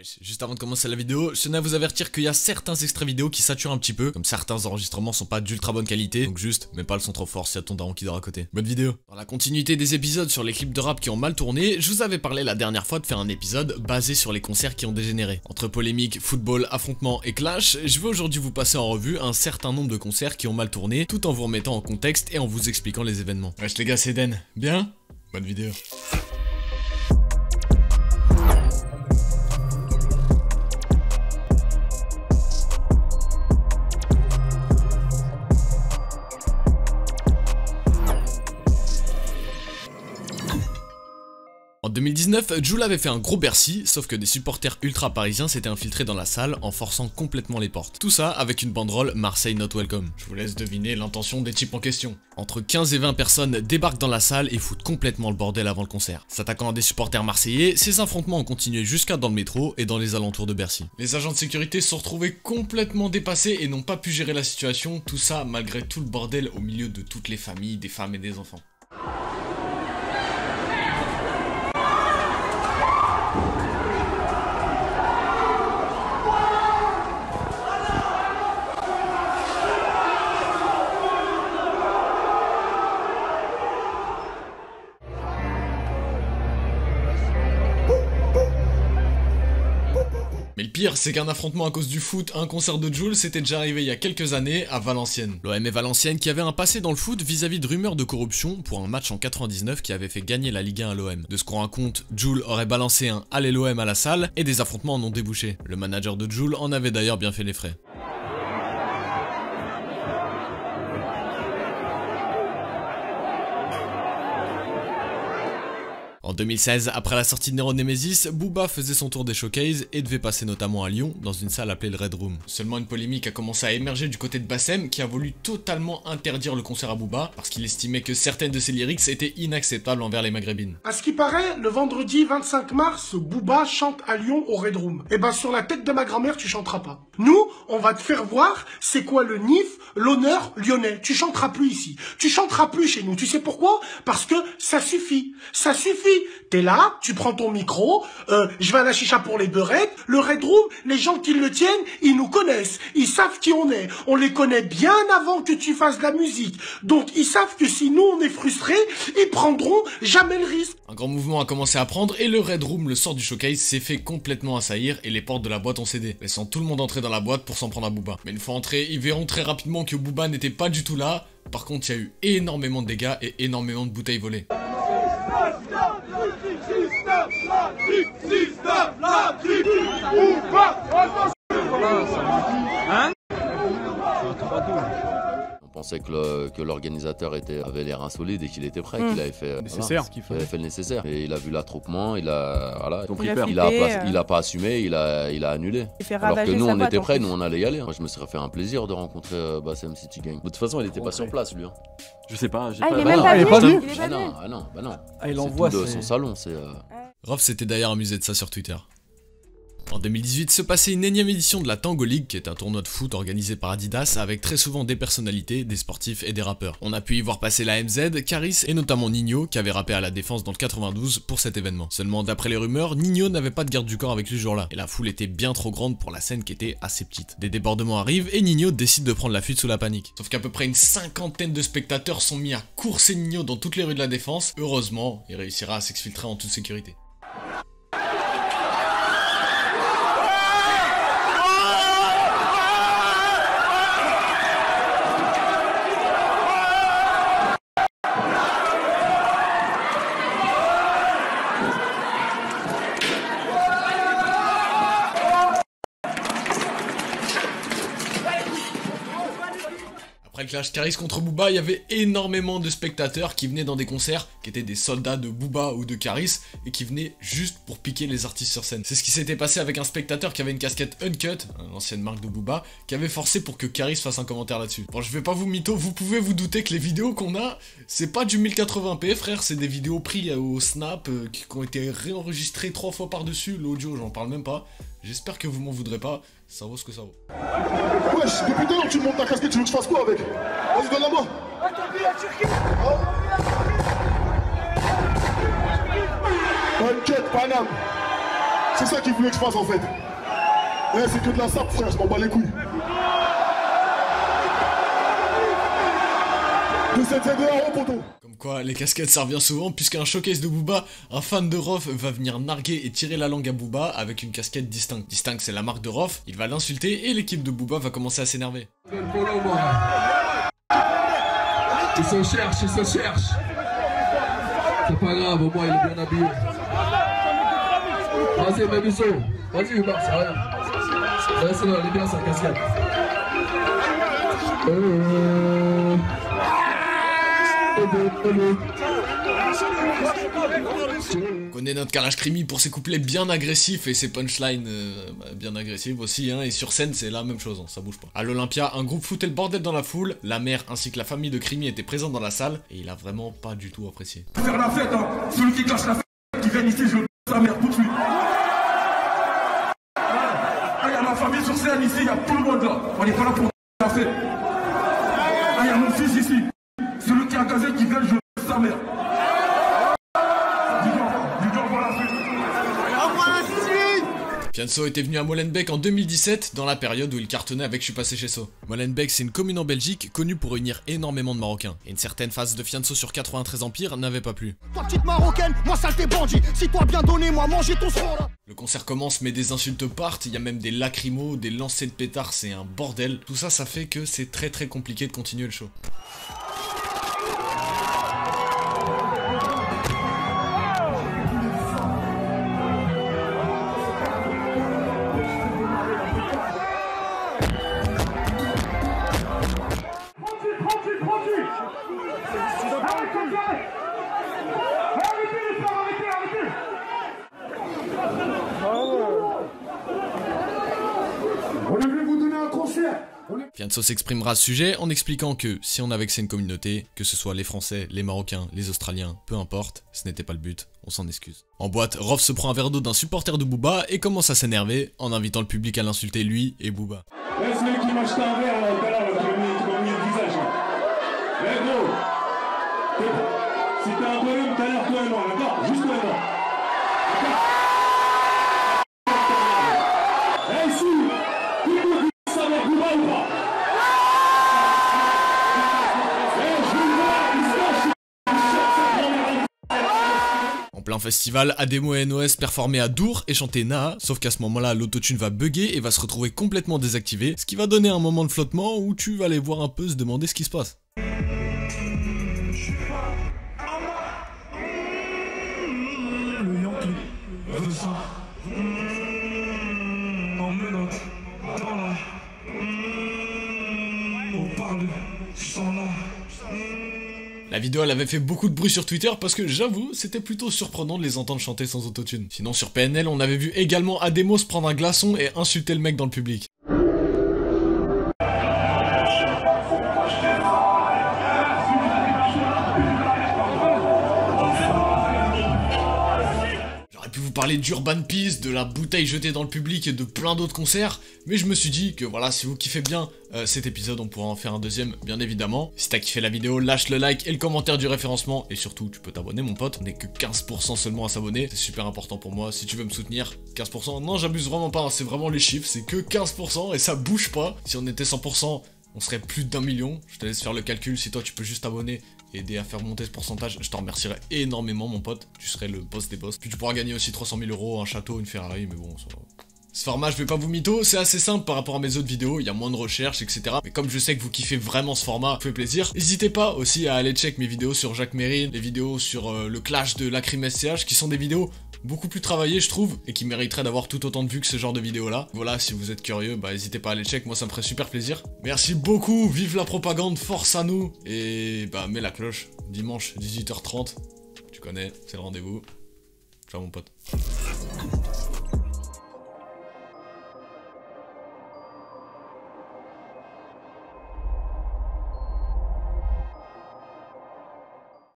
Wesh, juste avant de commencer la vidéo, je tenais à vous avertir qu'il y a certains extraits vidéo qui saturent un petit peu, comme certains enregistrements sont pas d'ultra bonne qualité, donc juste, mets pas le son trop fort s'il y a ton daron qui dort à côté. Bonne vidéo. Dans la continuité des épisodes sur les clips de rap qui ont mal tourné, je vous avais parlé la dernière fois de faire un épisode basé sur les concerts qui ont dégénéré. Entre polémiques, football, affrontements et clash, je vais aujourd'hui vous passer en revue un certain nombre de concerts qui ont mal tourné, tout en vous remettant en contexte et en vous expliquant les événements. Wesh les gars, c'est Den. Bien? Bonne vidéo. En 2019, Jul avait fait un gros Bercy, sauf que des supporters ultra parisiens s'étaient infiltrés dans la salle en forçant complètement les portes. Tout ça avec une banderole Marseille not welcome. Je vous laisse deviner l'intention des types en question. Entre 15 et 20 personnes débarquent dans la salle et foutent complètement le bordel avant le concert. S'attaquant à des supporters marseillais, ces affrontements ont continué jusqu'à dans le métro et dans les alentours de Bercy. Les agents de sécurité se sont retrouvés complètement dépassés et n'ont pas pu gérer la situation, tout ça malgré tout le bordel au milieu de toutes les familles, des femmes et des enfants. Mais le pire, c'est qu'un affrontement à cause du foot, un concert de Jul, c'était déjà arrivé il y a quelques années à Valenciennes. L'OM et Valenciennes qui avait un passé dans le foot vis-à-vis de rumeurs de corruption pour un match en 99 qui avait fait gagner la Ligue 1 à l'OM. De ce qu'on raconte, Jul aurait balancé un Allez l'OM à la salle et des affrontements en ont débouché. Le manager de Jul en avait d'ailleurs bien fait les frais. En 2016, après la sortie de Nero Nemesis, Booba faisait son tour des showcases et devait passer notamment à Lyon, dans une salle appelée le Red Room. Seulement une polémique a commencé à émerger du côté de Bassem, qui a voulu totalement interdire le concert à Booba, parce qu'il estimait que certaines de ses lyrics étaient inacceptables envers les maghrébines. À ce qui paraît, le vendredi 25 mars, Booba chante à Lyon au Red Room. Et ben sur la tête de ma grand-mère, tu chanteras pas. Nous, on va te faire voir c'est quoi le NIF, l'honneur lyonnais. Tu chanteras plus ici. Tu chanteras plus chez nous. Tu sais pourquoi? Parce que ça suffit. Ça suffit. T'es là, tu prends ton micro, je vais à la chicha pour les beurettes. Le Red Room, les gens qui le tiennent, ils nous connaissent. Ils savent qui on est. On les connaît bien avant que tu fasses de la musique. Donc ils savent que si nous on est frustrés, ils prendront jamais le risque. Un grand mouvement a commencé à prendre et le Red Room, le sort du showcase, s'est fait complètement assaillir et les portes de la boîte ont cédé, laissant tout le monde entrer dans la boîte pour s'en prendre à Booba. Mais une fois entrés, ils verront très rapidement que Booba n'était pas du tout là. Par contre, il y a eu énormément de dégâts et énormément de bouteilles volées. On pensait que l'organisateur avait l'air insolide et qu'il était prêt, qu'il avait fait, avait fait le nécessaire. Et il a vu l'attroupement, il a pas assumé, il a annulé. Alors que nous on était prêts, nous on allait y aller. Moi, je me serais fait un plaisir de rencontrer Bassem City Gang. De toute façon il était pas sur place lui. Je sais pas, il est même pas venu. Ah non. Il envoie de son salon, c'est... Rof s'était d'ailleurs amusé de ça sur Twitter. En 2018 se passait une énième édition de la Tango League, qui est un tournoi de foot organisé par Adidas avec très souvent des personnalités, des sportifs et des rappeurs. On a pu y voir passer la MZ, Caris et notamment Nino qui avait rappé à la Défense dans le 92 pour cet événement. Seulement d'après les rumeurs, Nino n'avait pas de garde du corps avec lui ce jour-là et la foule était bien trop grande pour la scène qui était assez petite. Des débordements arrivent et Nino décide de prendre la fuite sous la panique. Sauf qu'à peu près une cinquantaine de spectateurs sont mis à courser Nino dans toutes les rues de la Défense. Heureusement, il réussira à s'exfiltrer en toute sécurité. Après le clash Caris contre Booba, il y avait énormément de spectateurs qui venaient dans des concerts, qui étaient des soldats de Booba ou de Caris, et qui venaient juste pour piquer les artistes sur scène. C'est ce qui s'était passé avec un spectateur qui avait une casquette Uncut, l'ancienne marque de Booba, qui avait forcé pour que Caris fasse un commentaire là-dessus. Bon, je vais pas vous mytho, vous pouvez vous douter que les vidéos qu'on a, c'est pas du 1080p, frère, c'est des vidéos prises au Snap, qui ont été réenregistrées 3 fois par-dessus, l'audio, j'en parle même pas. J'espère que vous m'en voudrez pas, ça vaut ce que ça vaut. Wesh, depuis tout à l'heure tu me montes ta casquette, tu veux que je fasse quoi avec? Vas-y, donne la main. T'inquiète, Paname. C'est ça qu'il voulait que je fasse en fait. Eh, c'est que de la sape, frère, je m'en bats les couilles. De cette aide à poteau. Comme quoi, les casquettes servent bien souvent, puisqu'un showcase de Booba, un fan de Rof va venir narguer et tirer la langue à Booba avec une casquette distincte. Distincte, c'est la marque de Rof, il va l'insulter et l'équipe de Booba va commencer à s'énerver. Il se cherche, il se cherche. C'est pas grave, au moins il est bien habillé. Vas-y, Mébiso. Vas-y, Hubert, c'est rien. C'est là, il est bien sa casquette. On connaît notre Kalash Krimi pour ses couplets bien agressifs et ses punchlines bien agressives aussi, hein, et sur scène c'est la même chose, hein, ça bouge pas. À l'Olympia, un groupe foutait le bordel dans la foule, la mère ainsi que la famille de Krimi étaient présents dans la salle, et il a vraiment pas du tout apprécié. Faire la fête, hein. Celui qui cache la fête, qui vient ici, je le sa mère tout de suite. Ah, y a ma famille sur scène ici, y a tout le monde là. On est pas là pour la fête. Ah, y a mon fils ici. Celui qui a casé, qui vient, je le sa mère. Fianso était venu à Molenbeek en 2017, dans la période où il cartonnait avec Je suis passé chez So. Molenbeek, c'est une commune en Belgique connue pour réunir énormément de Marocains. Et une certaine phase de Fianso sur 93 Empire n'avait pas plu. Toi petite marocaine, moi saleté bandit, si toi bien donné, moi manger ton sang là. Le concert commence mais des insultes partent, il y a même des lacrymos, des lancers de pétards, c'est un bordel. Tout ça, ça fait que c'est très compliqué de continuer le show. Fianso s'exprimera à ce sujet en expliquant que si on a vexé une communauté, que ce soit les Français, les Marocains, les Australiens, peu importe, ce n'était pas le but, on s'en excuse. En boîte, Rof se prend un verre d'eau d'un supporter de Booba et commence à s'énerver en invitant le public à l'insulter lui et Booba. Laisse le mec qui m'a acheté un verre là, tout à l'heure, qui m'a mis le visage. Eh gros, si t'as un problème tout à l'heure, toi et moi, d'accord? Juste toi et moi. Eh si, tout le monde dit ça avec Booba ou pas? En plein festival, Ademo et NOS performaient à Dour et chantaient Naa, sauf qu'à ce moment-là, l'autotune va bugger et va se retrouver complètement désactivé, ce qui va donner un moment de flottement où tu vas aller voir un peu se demander ce qui se passe. La vidéo elle avait fait beaucoup de bruit sur Twitter parce que j'avoue c'était plutôt surprenant de les entendre chanter sans autotune. Sinon sur PNL on avait vu également Ademo se prendre un glaçon et insulter le mec dans le public. Pu vous parler d'Urban Peace, de la bouteille jetée dans le public et de plein d'autres concerts, mais je me suis dit que voilà, si vous kiffez bien cet épisode, on pourra en faire un deuxième, bien évidemment. Si t'as kiffé la vidéo, lâche le like et le commentaire du référencement, et surtout, tu peux t'abonner mon pote, on n'est que 15% seulement à s'abonner, c'est super important pour moi, si tu veux me soutenir, 15%, non j'abuse vraiment pas, hein, c'est vraiment les chiffres, c'est que 15% et ça bouge pas, si on était 100%, on serait plus d'1 million, je te laisse faire le calcul, si toi tu peux juste t'abonner, aider à faire monter ce pourcentage, je t'en remercierai énormément mon pote, tu serais le boss des boss. Puis tu pourras gagner aussi 300 000 €, un château, une Ferrari, mais bon, ça va. Ce format, je vais pas vous mytho, c'est assez simple par rapport à mes autres vidéos, il y a moins de recherches, etc. Mais comme je sais que vous kiffez vraiment ce format, ça fait plaisir. N'hésitez pas aussi à aller check mes vidéos sur Jacques Mérine, les vidéos sur le clash de Lacrim SCH, qui sont des vidéos beaucoup plus travaillées, je trouve, et qui mériteraient d'avoir tout autant de vues que ce genre de vidéos là. Voilà, si vous êtes curieux, bah n'hésitez pas à aller check, moi ça me ferait super plaisir. Merci beaucoup, vive la propagande, force à nous, et bah mets la cloche, dimanche 18h30, tu connais, c'est le rendez-vous. Ciao mon pote.